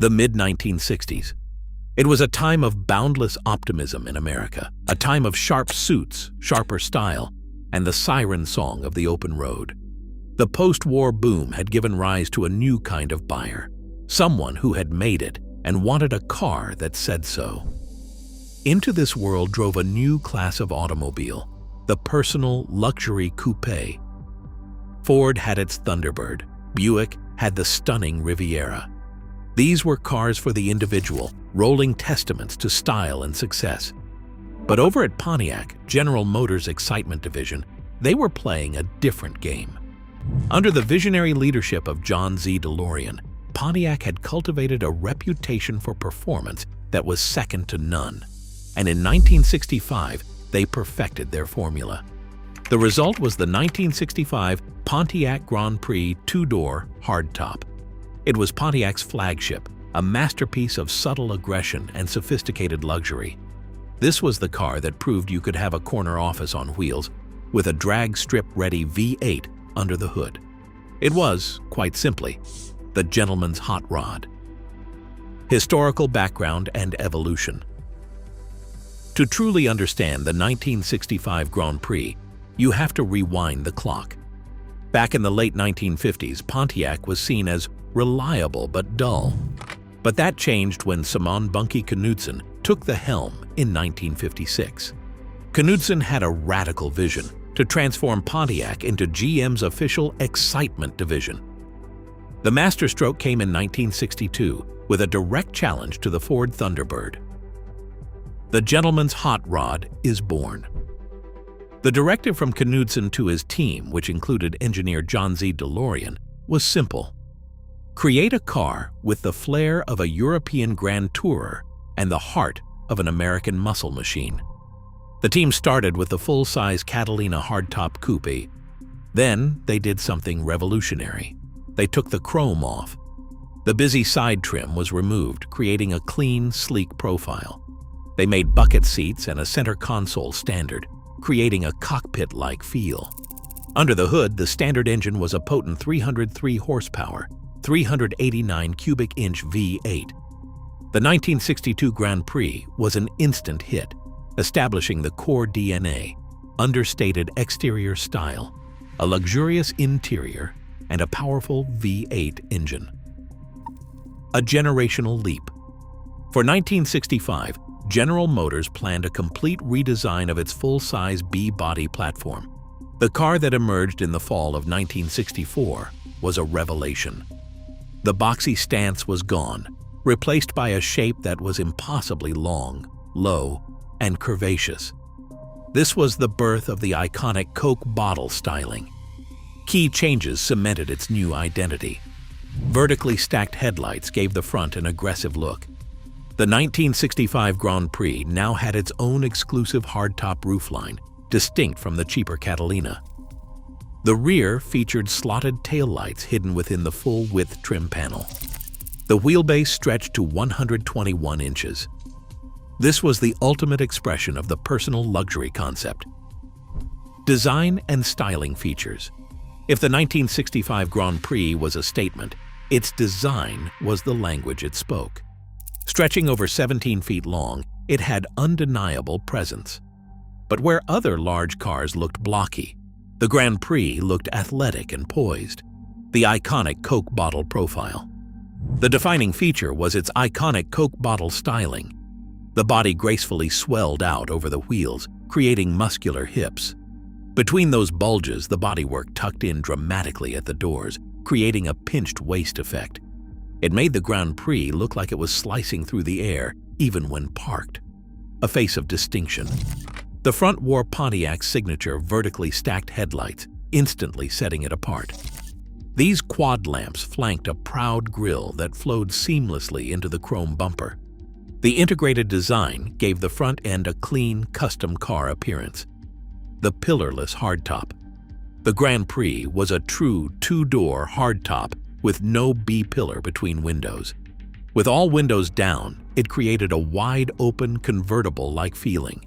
The mid-1960s. It was a time of boundless optimism in America, a time of sharp suits, sharper style, and the siren song of the open road. The post-war boom had given rise to a new kind of buyer, someone who had made it and wanted a car that said so. Into this world drove a new class of automobile, the personal luxury coupe. Ford had its Thunderbird, Buick had the stunning Riviera. These were cars for the individual, rolling testaments to style and success. But over at Pontiac, General Motors' excitement division, they were playing a different game. Under the visionary leadership of John DeLorean, Pontiac had cultivated a reputation for performance that was second to none. And in 1965, they perfected their formula. The result was the 1965 Pontiac Grand Prix two-door hardtop. It was Pontiac's flagship, a masterpiece of subtle aggression and sophisticated luxury. This was the car that proved you could have a corner office on wheels with a drag strip-ready V8 under the hood. It was, quite simply, the gentleman's hot rod. Historical background and evolution. To truly understand the 1965 Grand Prix, you have to rewind the clock. Back in the late 1950s, Pontiac was seen as reliable but dull. But that changed when Bunkie Knudsen took the helm in 1956. Knudsen had a radical vision to transform Pontiac into GM's official excitement division. The masterstroke came in 1962 with a direct challenge to the Ford Thunderbird. The gentleman's hot rod is born. The directive from Knudsen to his team, which included engineer John DeLorean, was simple. Create a car with the flair of a European grand tourer and the heart of an American muscle machine. The team started with the full-size Catalina hardtop coupe. Then they did something revolutionary. They took the chrome off. The busy side trim was removed, creating a clean, sleek profile. They made bucket seats and a center console standard, creating a cockpit-like feel. Under the hood, the standard engine was a potent 303 horsepower, 389 cubic inch V8. The 1962 Grand Prix was an instant hit, establishing the core DNA, understated exterior style, a luxurious interior, and a powerful V8 engine. A generational leap. For 1965, General Motors planned a complete redesign of its full-size B-body platform. The car that emerged in the fall of 1964 was a revelation. The boxy stance was gone, replaced by a shape that was impossibly long, low, and curvaceous. This was the birth of the iconic Coke bottle styling. Key changes cemented its new identity. Vertically stacked headlights gave the front an aggressive look. The 1965 Grand Prix now had its own exclusive hardtop roofline, distinct from the cheaper Catalina. The rear featured slotted taillights hidden within the full-width trim panel. The wheelbase stretched to 121 inches. This was the ultimate expression of the personal luxury concept. Design and styling features. If the 1965 Grand Prix was a statement, its design was the language it spoke. Stretching over 17 feet long, it had undeniable presence. But where other large cars looked blocky, the Grand Prix looked athletic and poised. The iconic Coke bottle profile. The defining feature was its iconic Coke bottle styling. The body gracefully swelled out over the wheels, creating muscular hips. Between those bulges, the bodywork tucked in dramatically at the doors, creating a pinched waist effect. It made the Grand Prix look like it was slicing through the air, even when parked. A face of distinction. The front wore Pontiac's signature vertically stacked headlights, instantly setting it apart. These quad lamps flanked a proud grille that flowed seamlessly into the chrome bumper. The integrated design gave the front end a clean, custom car appearance. The pillarless hardtop. The Grand Prix was a true two-door hardtop with no B-pillar between windows. With all windows down, it created a wide-open convertible-like feeling.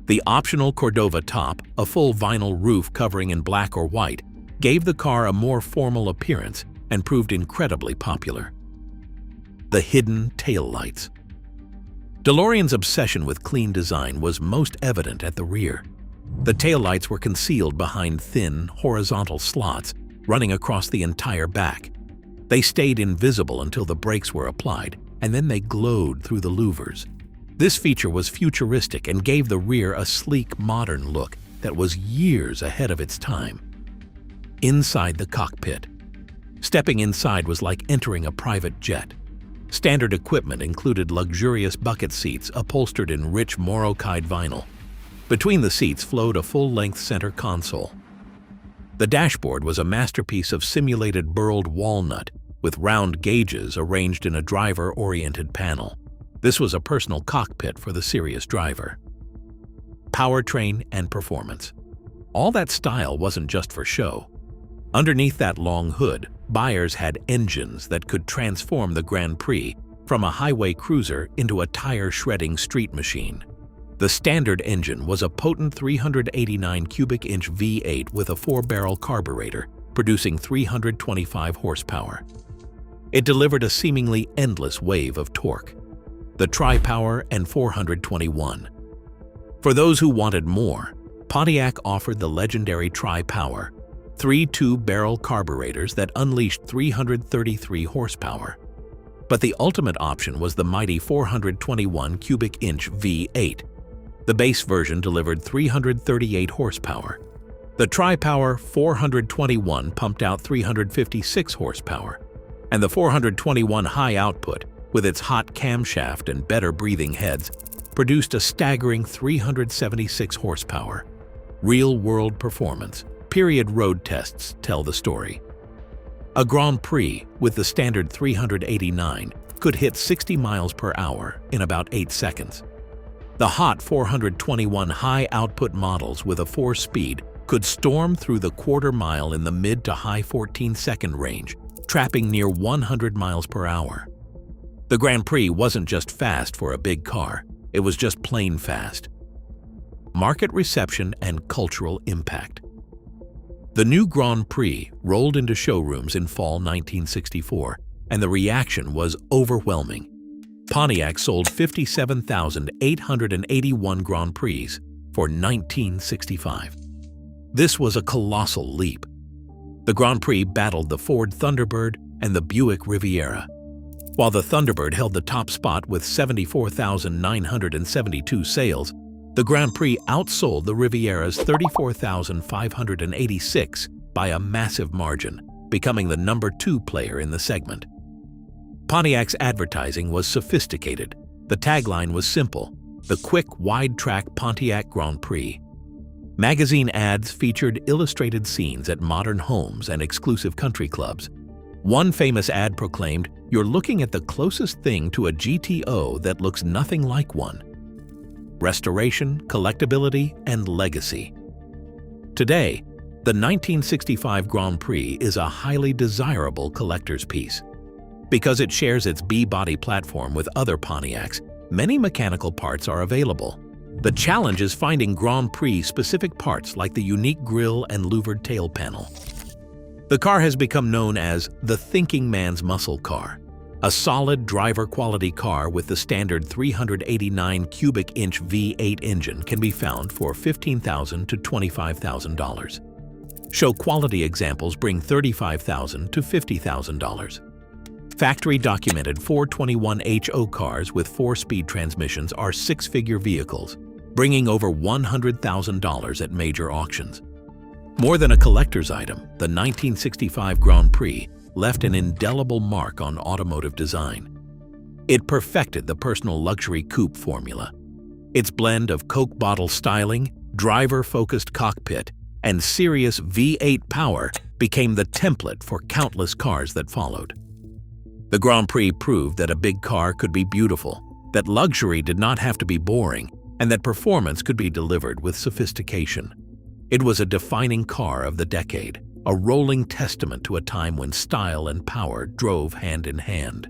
The optional Cordova top, a full vinyl roof covering in black or white, gave the car a more formal appearance and proved incredibly popular. the hidden taillights. DeLorean's obsession with clean design was most evident at the rear. The taillights were concealed behind thin, horizontal slots running across the entire back. They stayed invisible until the brakes were applied, and then they glowed through the louvers. This feature was futuristic and gave the rear a sleek, modern look that was years ahead of its time. Inside the cockpit. Stepping inside was like entering a private jet. Standard equipment included luxurious bucket seats upholstered in rich Morocco vinyl. Between the seats flowed a full-length center console. The dashboard was a masterpiece of simulated burled walnut, with round gauges arranged in a driver-oriented panel. This was a personal cockpit for the serious driver. Powertrain and performance. All that style wasn't just for show. Underneath that long hood, buyers had engines that could transform the Grand Prix from a highway cruiser into a tire-shredding street machine. The standard engine was a potent 389 cubic inch V8 with a 4-barrel carburetor, producing 325 horsepower. It delivered a seemingly endless wave of torque. The Tri-Power and 421. For those who wanted more, Pontiac offered the legendary Tri-Power, 3 2-barrel carburetors that unleashed 333 horsepower. But the ultimate option was the mighty 421 cubic inch V8. The base version delivered 338 horsepower. The Tri-Power 421 pumped out 356 horsepower, and the 421 high output, with its hot camshaft and better breathing heads, produced a staggering 376 horsepower. Real-world performance, period road tests tell the story. A Grand Prix with the standard 389 could hit 60 miles per hour in about 8 seconds. The hot 421 high-output models with a 4-speed could storm through the quarter-mile in the mid to high 14-second range, trapping near 100 miles per hour. The Grand Prix wasn't just fast for a big car, it was just plain fast. Market reception and cultural impact. The new Grand Prix rolled into showrooms in fall 1964, and the reaction was overwhelming. Pontiac sold 57,881 Grand Prix for $1965. This was a colossal leap. The Grand Prix battled the Ford Thunderbird and the Buick Riviera. While the Thunderbird held the top spot with 74,972 sales, the Grand Prix outsold the Riviera's 34,586 by a massive margin, becoming the number 2 player in the segment. Pontiac's advertising was sophisticated. The tagline was simple: the quick, wide-track Pontiac Grand Prix. Magazine ads featured illustrated scenes at modern homes and exclusive country clubs. One famous ad proclaimed, "You're looking at the closest thing to a GTO that looks nothing like one." Restoration, collectibility, and legacy. Today, the 1965 Grand Prix is a highly desirable collector's piece. Because it shares its B-body platform with other Pontiacs, many mechanical parts are available. The challenge is finding Grand Prix-specific parts like the unique grille and louvered tail panel. The car has become known as the thinking man's muscle car. A solid driver-quality car with the standard 389 cubic inch V8 engine can be found for $15,000 to $25,000. Show quality examples bring $35,000 to $50,000. Factory-documented 421 HO cars with 4-speed transmissions are 6-figure vehicles, bringing over $100,000 at major auctions. More than a collector's item, the 1965 Grand Prix left an indelible mark on automotive design. It perfected the personal luxury coupe formula. Its blend of Coke bottle styling, driver-focused cockpit, and serious V8 power became the template for countless cars that followed. The Grand Prix proved that a big car could be beautiful, that luxury did not have to be boring, and that performance could be delivered with sophistication. It was a defining car of the decade, a rolling testament to a time when style and power drove hand in hand.